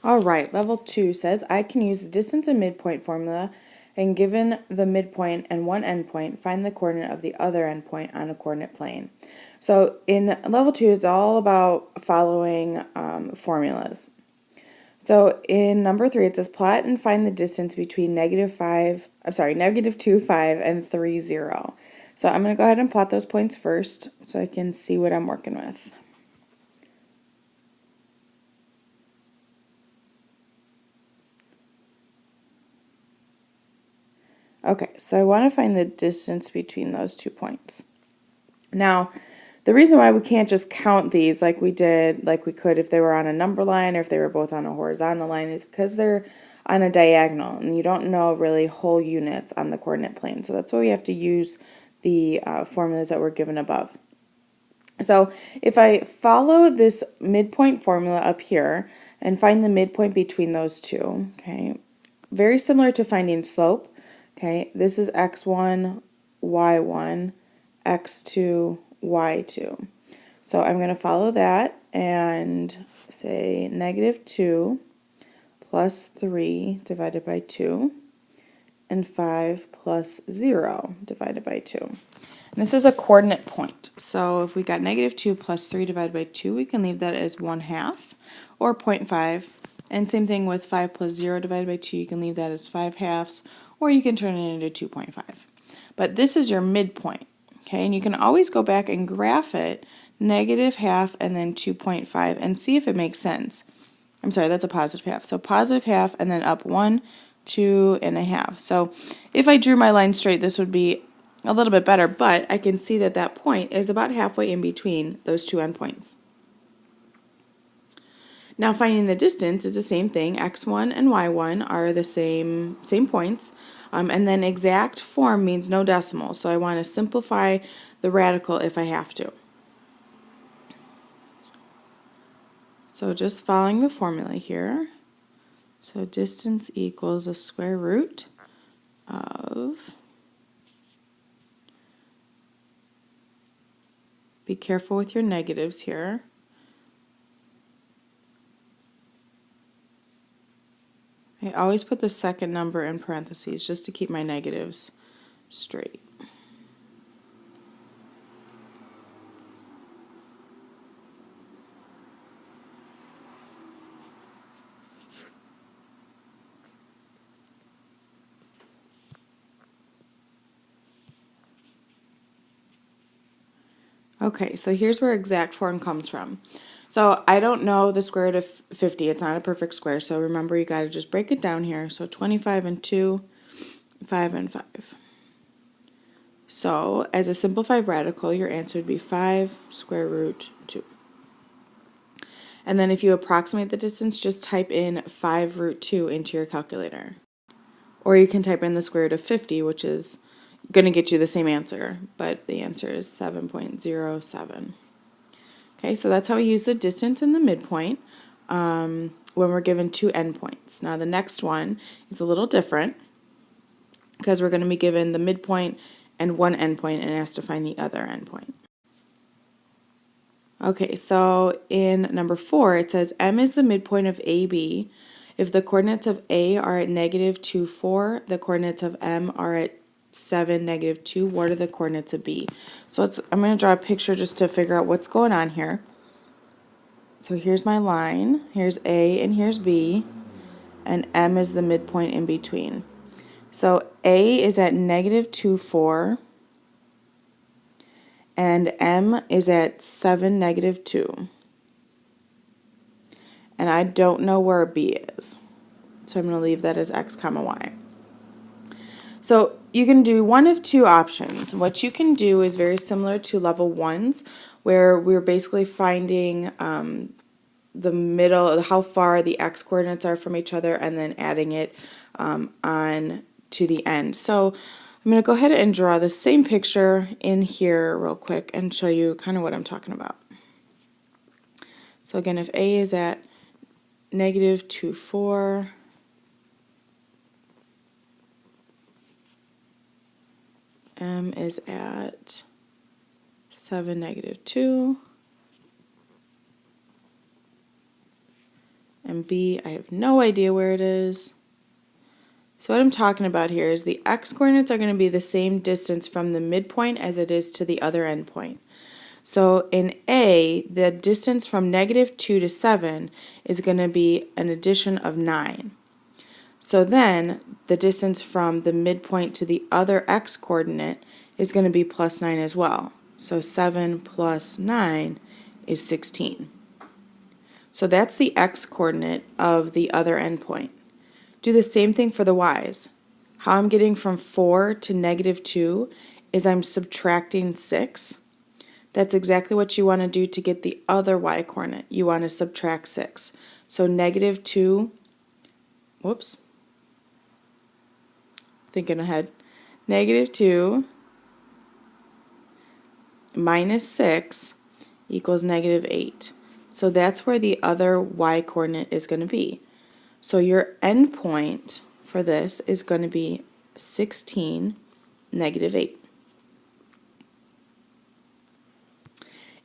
All right, level 2 says I can use the distance and midpoint formula, and given the midpoint and one endpoint, find the coordinate of the other endpoint on a coordinate plane. So in level 2, it's all about following formulas. So in number 3, it says plot and find the distance between -2, 5, and 3, 0. So I'm going to go ahead and plot those points first so I can see what I'm working with. Okay, so I want to find the distance between those 2 points. Now, the reason why we can't just count these like we could if they were on a number line or if they were both on a horizontal line is because they're on a diagonal and you don't know really whole units on the coordinate plane. So that's why we have to use the formulas that were given above. So if I follow this midpoint formula up here and find the midpoint between those two, okay, very similar to finding slope, okay, this is x1, y1, x2, y2. So I'm going to follow that and say -2 plus 3 divided by 2 and 5 plus 0 divided by 2. And this is a coordinate point. So if we got -2 plus 3 divided by 2, we can leave that as 1/2 or 0.5. And same thing with 5 plus 0 divided by 2, you can leave that as 5/2, or you can turn it into 2.5. But this is your midpoint, okay? And you can always go back and graph it, -1/2 and then 2.5, and see if it makes sense. I'm sorry, that's a +1/2. So +1/2 and then up 1, 2.5. So if I drew my line straight, this would be a little bit better, but I can see that that point is about halfway in between those two endpoints. Now finding the distance is the same thing. X1 and Y1 are the same points, and then exact form means no decimal, so I want to simplify the radical if I have to. So just following the formula here. So distance equals a square root of, be careful with your negatives here, I always put the second number in parentheses just to keep my negatives straight. Okay, so here's where exact form comes from. So I don't know the square root of 50. It's not a perfect square, so remember you got to just break it down here. So 25 and 2, 5 and 5. So as a simplified radical, your answer would be 5 square root 2. And then if you approximate the distance, just type in 5 root 2 into your calculator. Or you can type in the square root of 50, which is going to get you the same answer, but the answer is 7.07. Okay, so that's how we use the distance and the midpoint when we're given two endpoints. Now the next one is a little different because we're going to be given the midpoint and one endpoint and asked to find the other endpoint. Okay, so in number 4 it says M is the midpoint of AB. If the coordinates of A are at -2, 4, the coordinates of M are at 7, -2, what are the coordinates of B? So I'm going to draw a picture just to figure out what's going on here. So here's my line, here's A and here's B, and M is the midpoint in between. So A is at -2, 4, and M is at 7, -2. And I don't know where B is. So I'm going to leave that as X, Y. So you can do one of two options. What you can do is very similar to level 1s, where we're basically finding the middle, how far the X coordinates are from each other, and then adding it on to the end. So I'm going to go ahead and draw the same picture in here real quick and show you kind of what I'm talking about. So again, if A is at -2, 4, M is at 7, -2, And B, I have no idea where it is. So what I'm talking about here is the x-coordinates are going to be the same distance from the midpoint as it is to the other endpoint. So in A, the distance from -2 to 7 is going to be an addition of 9. So then the distance from the midpoint to the other x-coordinate is going to be +9 as well. So 7 plus 9 is 16. So that's the x-coordinate of the other endpoint. Do the same thing for the y's. How I'm getting from 4 to -2 is I'm subtracting 6. That's exactly what you want to do to get the other y-coordinate. You want to subtract 6. So -2, whoops, thinking ahead, -2 minus 6 equals -8. So that's where the other y-coordinate is going to be. So your endpoint for this is going to be 16, -8.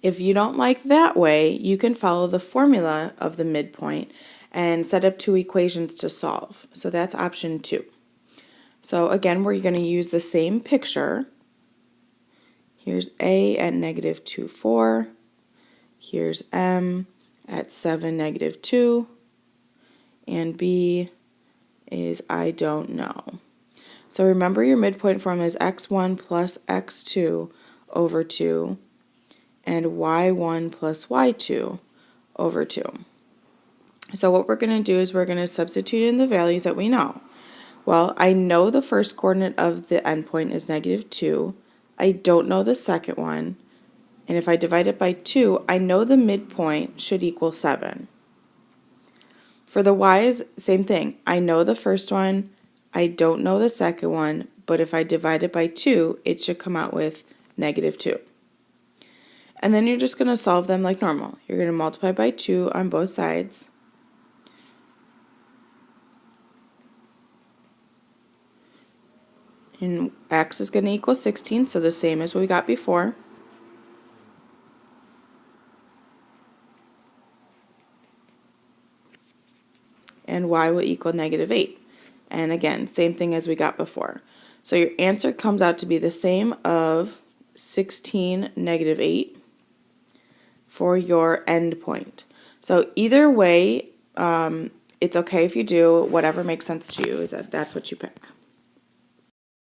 If you don't like that way, you can follow the formula of the midpoint and set up two equations to solve. So that's option 2. So again, we're going to use the same picture. Here's A at -2, 4. Here's M at 7, -2. And B is I don't know. So remember your midpoint form is x1 plus x2 over 2 and y1 plus y2 over 2. So what we're going to do is we're going to substitute in the values that we know. Well, I know the first coordinate of the endpoint is -2. I don't know the second one. And if I divide it by 2, I know the midpoint should equal 7. For the y's, same thing. I know the first one. I don't know the second one. But if I divide it by 2, it should come out with -2. And then you're just going to solve them like normal. You're going to multiply by 2 on both sides. And x is going to equal 16, so the same as we got before. And y will equal -8. And again, same thing as we got before. So your answer comes out to be the same of 16, -8 for your endpoint. So either way, it's okay if you do whatever makes sense to you, that's what you pick.